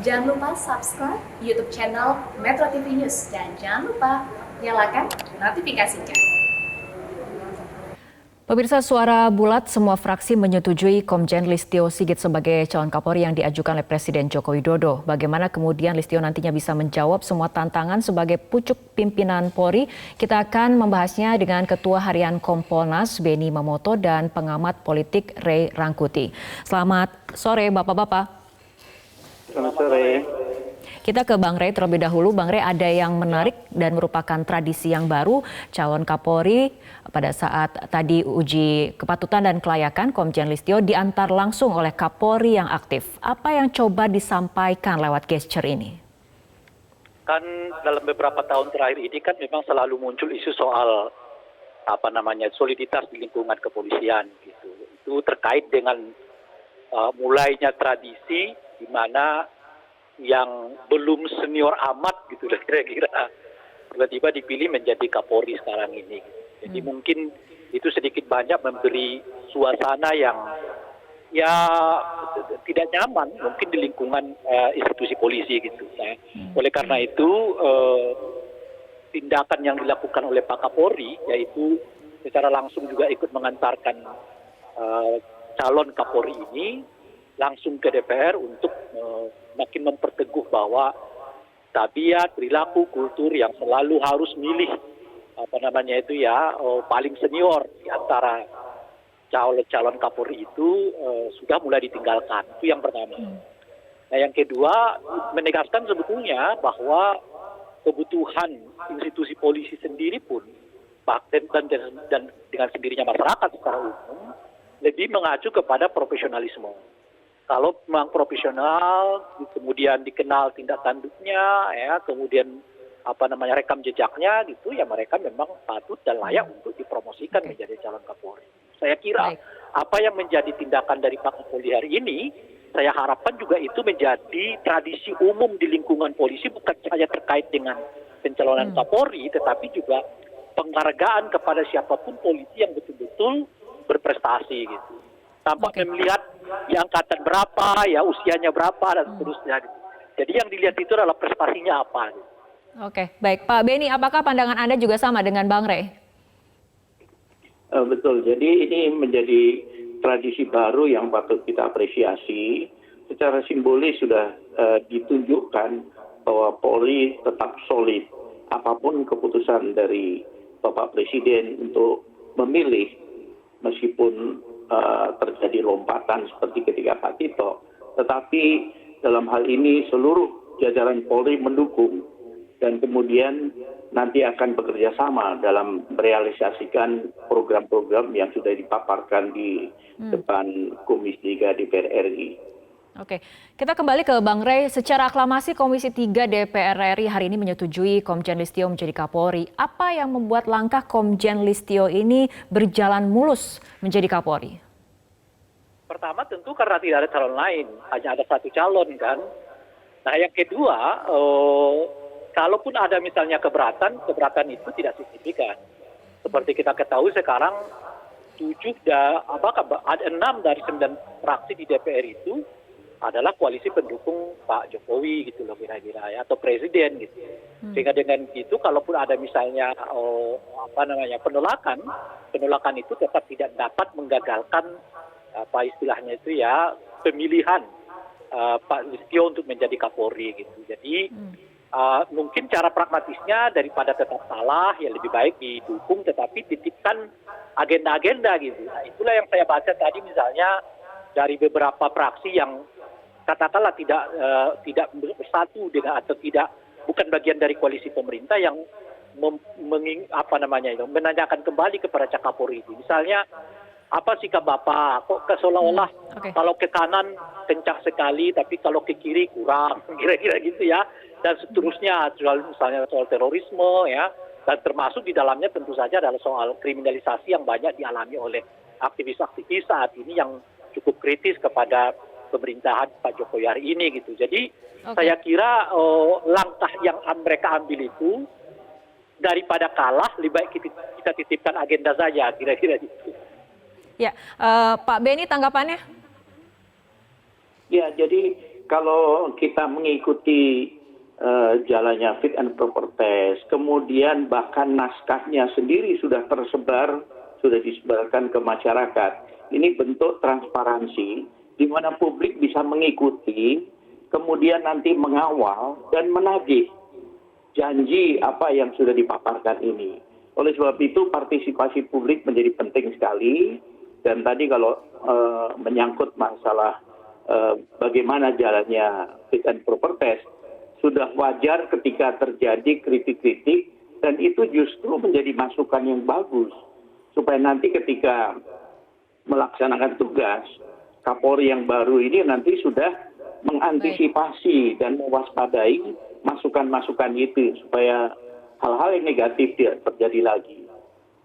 Jangan lupa subscribe YouTube channel Metro TV News dan jangan lupa nyalakan notifikasinya. Pemirsa, suara bulat semua fraksi menyetujui Komjen Listio Sigit sebagai calon Kapolri yang diajukan oleh Presiden Joko Widodo. Bagaimana kemudian Listio nantinya bisa menjawab semua tantangan sebagai pucuk pimpinan Polri? Kita akan membahasnya dengan Ketua Harian Kompolnas Beni Mamoto dan pengamat politik Ray Rangkuti. Selamat sore Bapak-Bapak. Selamat sore. Kita ke Bang Ray terlebih dahulu. Bang Ray, ada yang menarik dan merupakan tradisi yang baru. Calon Kapolri pada saat tadi uji kepatutan dan kelayakan Komjen Listio diantar langsung oleh Kapolri yang aktif. Apa yang coba disampaikan lewat gesture ini? Kan dalam beberapa tahun terakhir ini kan memang selalu muncul isu soal soliditas di lingkungan kepolisian gitu. Itu terkait dengan mulainya tradisi di mana yang belum senior amat gitu lah kira-kira tiba-tiba dipilih menjadi Kapolri sekarang ini. Jadi mungkin itu sedikit banyak memberi suasana yang ya tidak nyaman mungkin di lingkungan institusi polisi gitu. Nah, oleh karena itu tindakan yang dilakukan oleh Pak Kapolri yaitu secara langsung juga ikut mengantarkan calon Kapolri ini langsung ke DPR untuk makin memperteguh bahwa tabiat, perilaku, kultur yang selalu harus milih paling senior di antara calon Kapolri itu sudah mulai ditinggalkan. Itu yang pertama. Nah, yang kedua menegaskan sebetulnya bahwa kebutuhan institusi polisi sendiri pun dan dengan sendirinya masyarakat secara umum lebih mengacu kepada profesionalisme. Kalau memang profesional, kemudian dikenal tindak tanduknya, ya, kemudian rekam jejaknya, gitu, ya mereka memang patut dan layak untuk dipromosikan menjadi calon Kapolri. Saya kira apa yang menjadi tindakan dari Pak Kapolri hari ini, saya harapkan juga itu menjadi tradisi umum di lingkungan polisi, bukan saja terkait dengan pencalonan Kapolri, tetapi juga penghargaan kepada siapapun polisi yang betul-betul berprestasi, gitu. Tanpa melihat di angkatan berapa, ya usianya berapa, dan seterusnya. Jadi yang dilihat itu adalah prestasinya apa. Oke, baik. Pak Beni, apakah pandangan Anda juga sama dengan Bang Ray? Betul, jadi ini menjadi tradisi baru yang patut kita apresiasi. Secara simbolis sudah ditunjukkan bahwa Polri tetap solid. Apapun keputusan dari Bapak Presiden untuk memilih, meskipun terjadi lompatan seperti ketika Pak Tito, tetapi dalam hal ini seluruh jajaran Polri mendukung dan kemudian nanti akan bekerja sama dalam merealisasikan program-program yang sudah dipaparkan di depan Komisi 3 DPR RI. Oke, kita kembali ke Bang Ray. Secara aklamasi Komisi 3 DPR RI hari ini menyetujui Komjen Listio menjadi Kapolri. Apa yang membuat langkah Komjen Listio ini berjalan mulus menjadi Kapolri? Pertama tentu karena tidak ada calon lain, hanya ada satu calon kan. Nah yang kedua, kalaupun ada misalnya keberatan itu tidak signifikan. Seperti kita ketahui sekarang 6 dari 9 fraksi di DPR itu adalah koalisi pendukung Pak Jokowi gitu loh kira-kira ya, atau presiden gitu. Sehingga dengan itu kalaupun ada misalnya penolakan itu tetap tidak dapat menggagalkan istilahnya itu ya pemilihan Pak Listio untuk menjadi Kapolri gitu. Jadi mungkin cara pragmatisnya daripada tetap salah ya lebih baik didukung tetapi titipkan agenda-agenda gitu. Nah, itulah yang saya baca tadi misalnya dari beberapa fraksi yang katakanlah tidak bersatu dengan atau bukan bagian dari koalisi pemerintah yang menanyakan kembali kepada Kapolri itu. Misalnya apa sikap Bapak? Kok seolah-olah kalau ke kanan kencang sekali tapi kalau ke kiri kurang, kira-kira gitu ya. Dan seterusnya misalnya soal terorisme ya, dan termasuk di dalamnya tentu saja adalah soal kriminalisasi yang banyak dialami oleh aktivis-aktivis saat ini yang cukup kritis kepada pemerintahan Pak Jokowi hari ini gitu. Jadi saya kira langkah yang mereka ambil itu daripada kalah lebih baik kita titipkan agenda saja kira-kira gitu. Ya, Pak Beni tanggapannya? Ya, jadi kalau kita mengikuti jalannya fit and proper test, kemudian bahkan naskahnya sendiri sudah tersebar, sudah disebarkan ke masyarakat. Ini bentuk transparansi di mana publik bisa mengikuti, kemudian nanti mengawal dan menagih janji apa yang sudah dipaparkan ini. Oleh sebab itu partisipasi publik menjadi penting sekali. Dan tadi kalau menyangkut masalah bagaimana jalannya fit and proper test, sudah wajar ketika terjadi kritik-kritik dan itu justru menjadi masukan yang bagus. Supaya nanti ketika melaksanakan tugas, Kapolri yang baru ini nanti sudah mengantisipasi dan mewaspadai masukan-masukan itu supaya hal-hal yang negatif tidak terjadi lagi.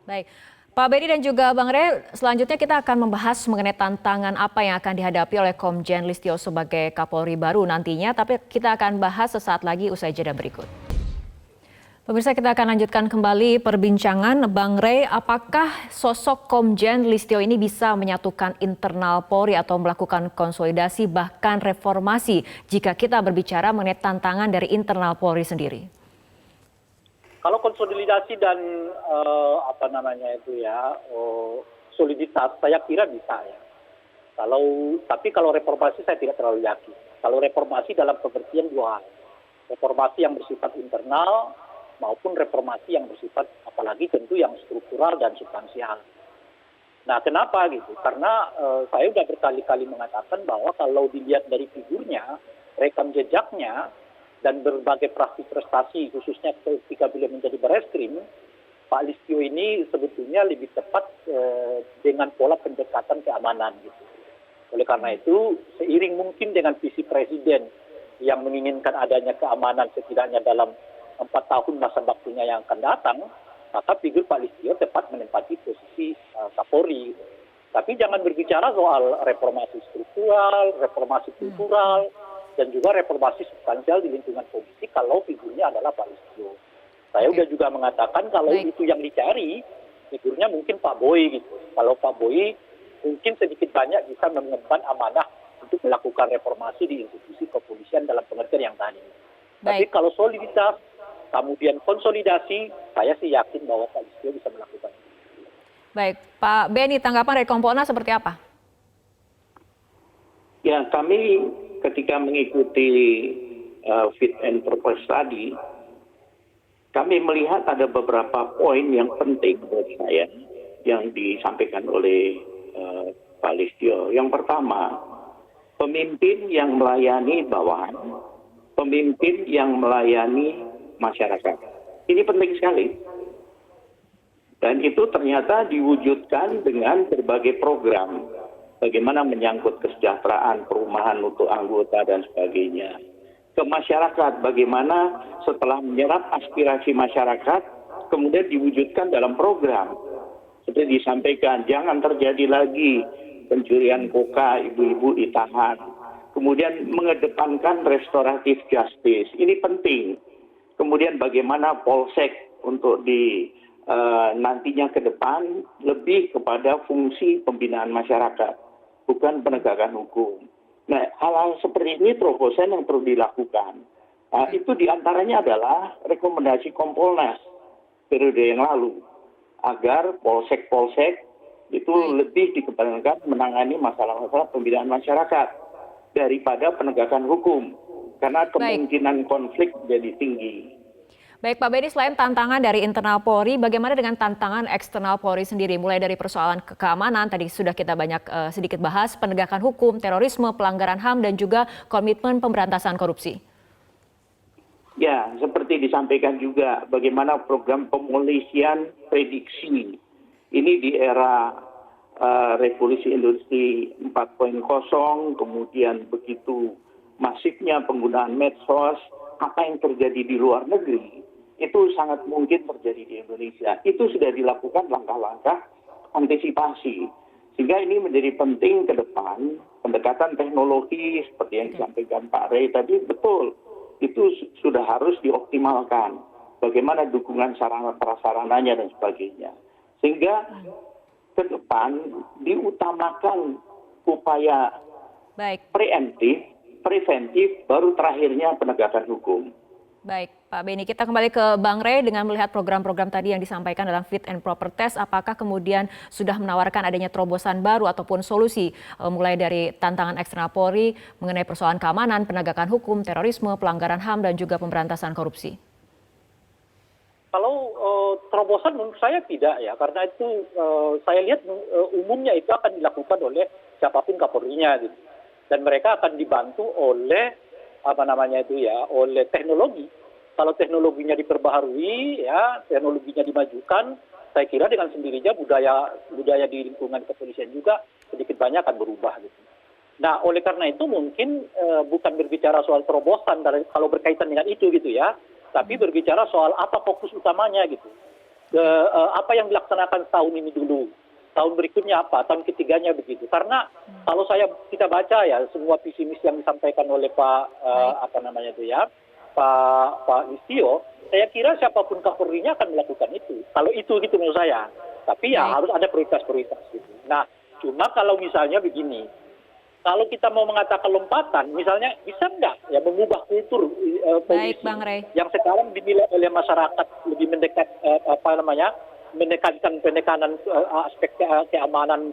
Baik. Pak Benny dan juga Bang Rey, selanjutnya kita akan membahas mengenai tantangan apa yang akan dihadapi oleh Komjen Listio sebagai Kapolri baru nantinya, tapi kita akan bahas sesaat lagi usai jeda berikut. Pemirsa, kita akan lanjutkan kembali perbincangan. Bang Rey, apakah sosok Komjen Listio ini bisa menyatukan internal Polri atau melakukan konsolidasi bahkan reformasi jika kita berbicara mengenai tantangan dari internal Polri sendiri? Kalau konsolidasi dan soliditas saya kira bisa ya. Tapi kalau reformasi saya tidak terlalu yakin. Kalau reformasi dalam pengertian dua hal. Reformasi yang bersifat internal maupun reformasi yang bersifat apalagi tentu yang struktural dan substansial. Nah, kenapa gitu? Karena saya sudah berkali-kali mengatakan bahwa kalau dilihat dari figurnya, rekam jejaknya, dan berbagai prestasi khususnya ketika beliau menjadi Bareskrim, Pak Listio ini sebetulnya lebih tepat dengan pola pendekatan keamanan gitu. Oleh karena itu, seiring mungkin dengan visi Presiden yang menginginkan adanya keamanan setidaknya dalam 4 tahun masa baktinya yang akan datang, maka figur Pak Listio tepat menempati posisi Kapolri. Tapi jangan berbicara soal reformasi struktural, reformasi kultural, dan juga reformasi substansial di lingkungan politik kalau figurnya adalah Pak Listio. Saya sudah juga mengatakan kalau itu yang dicari, figurnya mungkin Pak Boy gitu. Kalau Pak Boy mungkin sedikit banyak bisa mengemban amanah untuk melakukan reformasi di institusi kepolisian dalam pengertian yang tadi. Tapi kalau soliditas, kemudian konsolidasi, saya sih yakin bahwa Pak Listio bisa melakukan itu. Baik, Pak Benny, tanggapan dari Kompolnas seperti apa? Ya, kami ketika mengikuti fit and proper tadi, kami melihat ada beberapa poin yang penting buat saya yang disampaikan oleh Pak Listio. Yang pertama, pemimpin yang melayani bawahan, pemimpin yang melayani masyarakat. Ini penting sekali. Dan itu ternyata diwujudkan dengan berbagai program. Bagaimana menyangkut kesejahteraan, perumahan untuk anggota dan sebagainya. Ke masyarakat, bagaimana setelah menyerap aspirasi masyarakat, kemudian diwujudkan dalam program. Seperti disampaikan, jangan terjadi lagi pencurian koka, ibu-ibu ditahan. Kemudian mengedepankan restoratif justice, ini penting. Kemudian bagaimana polsek untuk nantinya ke depan lebih kepada fungsi pembinaan masyarakat, bukan penegakan hukum. Nah, hal-hal seperti ini terobosan yang perlu dilakukan. Itu diantaranya adalah rekomendasi Kompolnas periode yang lalu, agar polsek-polsek itu lebih dikembangkan menangani masalah-masalah pembinaan masyarakat daripada penegakan hukum, karena kemungkinan konflik jadi tinggi. Baik Pak Benny, selain tantangan dari internal Polri, bagaimana dengan tantangan eksternal Polri sendiri? Mulai dari persoalan keamanan, tadi sudah kita banyak sedikit bahas, penegakan hukum, terorisme, pelanggaran HAM, dan juga komitmen pemberantasan korupsi. Ya, seperti disampaikan juga, bagaimana program pemolisian prediksi. Ini di era revolusi industri 4.0, kemudian begitu masifnya penggunaan medsos, apa yang terjadi di luar negeri, itu sangat mungkin terjadi di Indonesia. Itu sudah dilakukan langkah-langkah antisipasi. Sehingga ini menjadi penting ke depan, pendekatan teknologi seperti yang disampaikan Pak Rey tadi, betul. Itu sudah harus dioptimalkan. Bagaimana dukungan sarana prasarananya dan sebagainya. Sehingga ke depan diutamakan upaya preemptif preventif, baru terakhirnya penegakan hukum. Baik, Pak Beni, kita kembali ke Bang Rey dengan melihat program-program tadi yang disampaikan dalam fit and proper test. Apakah kemudian sudah menawarkan adanya terobosan baru ataupun solusi mulai dari tantangan eksternal Polri mengenai persoalan keamanan, penegakan hukum, terorisme, pelanggaran HAM, dan juga pemberantasan korupsi? Kalau terobosan menurut saya tidak ya, karena itu saya lihat umumnya itu akan dilakukan oleh siapapun Kapolrinya gitu. Dan mereka akan dibantu oleh oleh teknologi. Kalau teknologinya diperbaharui, ya teknologinya dimajukan, saya kira dengan sendirinya budaya di lingkungan kepolisian juga sedikit banyak akan berubah gitu. Nah, oleh karena itu mungkin bukan berbicara soal terobosan kalau berkaitan dengan itu gitu ya, tapi berbicara soal apa fokus utamanya gitu. Apa yang dilaksanakan tahun ini dulu, tahun berikutnya apa, tahun ketiganya begitu. Karena kalau kita baca ya semua visi misi yang disampaikan oleh Pak Listio, saya kira siapapun Kapolrinya akan melakukan itu. Kalau itu gitu menurut saya. Tapi ya harus ada prioritas-prioritas gitu. Nah, cuma kalau misalnya begini, kalau kita mau mengatakan lompatan, misalnya bisa nggak ya mengubah kultur polisi Bang Rey. yang sekarang dinilai oleh masyarakat lebih mendekatkan penekanan aspek keamanan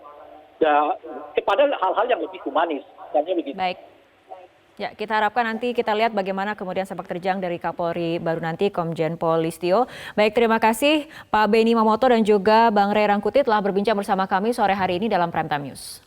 kepada hal-hal yang lebih humanis, misalnya begitu. Baik. Ya, kita harapkan nanti kita lihat bagaimana kemudian sepak terjang dari Kapolri baru nanti Komjen Pol Listio. Baik, terima kasih Pak Beni Mamoto dan juga Bang Rey Rangkuti telah berbincang bersama kami sore hari ini dalam Prime Time News.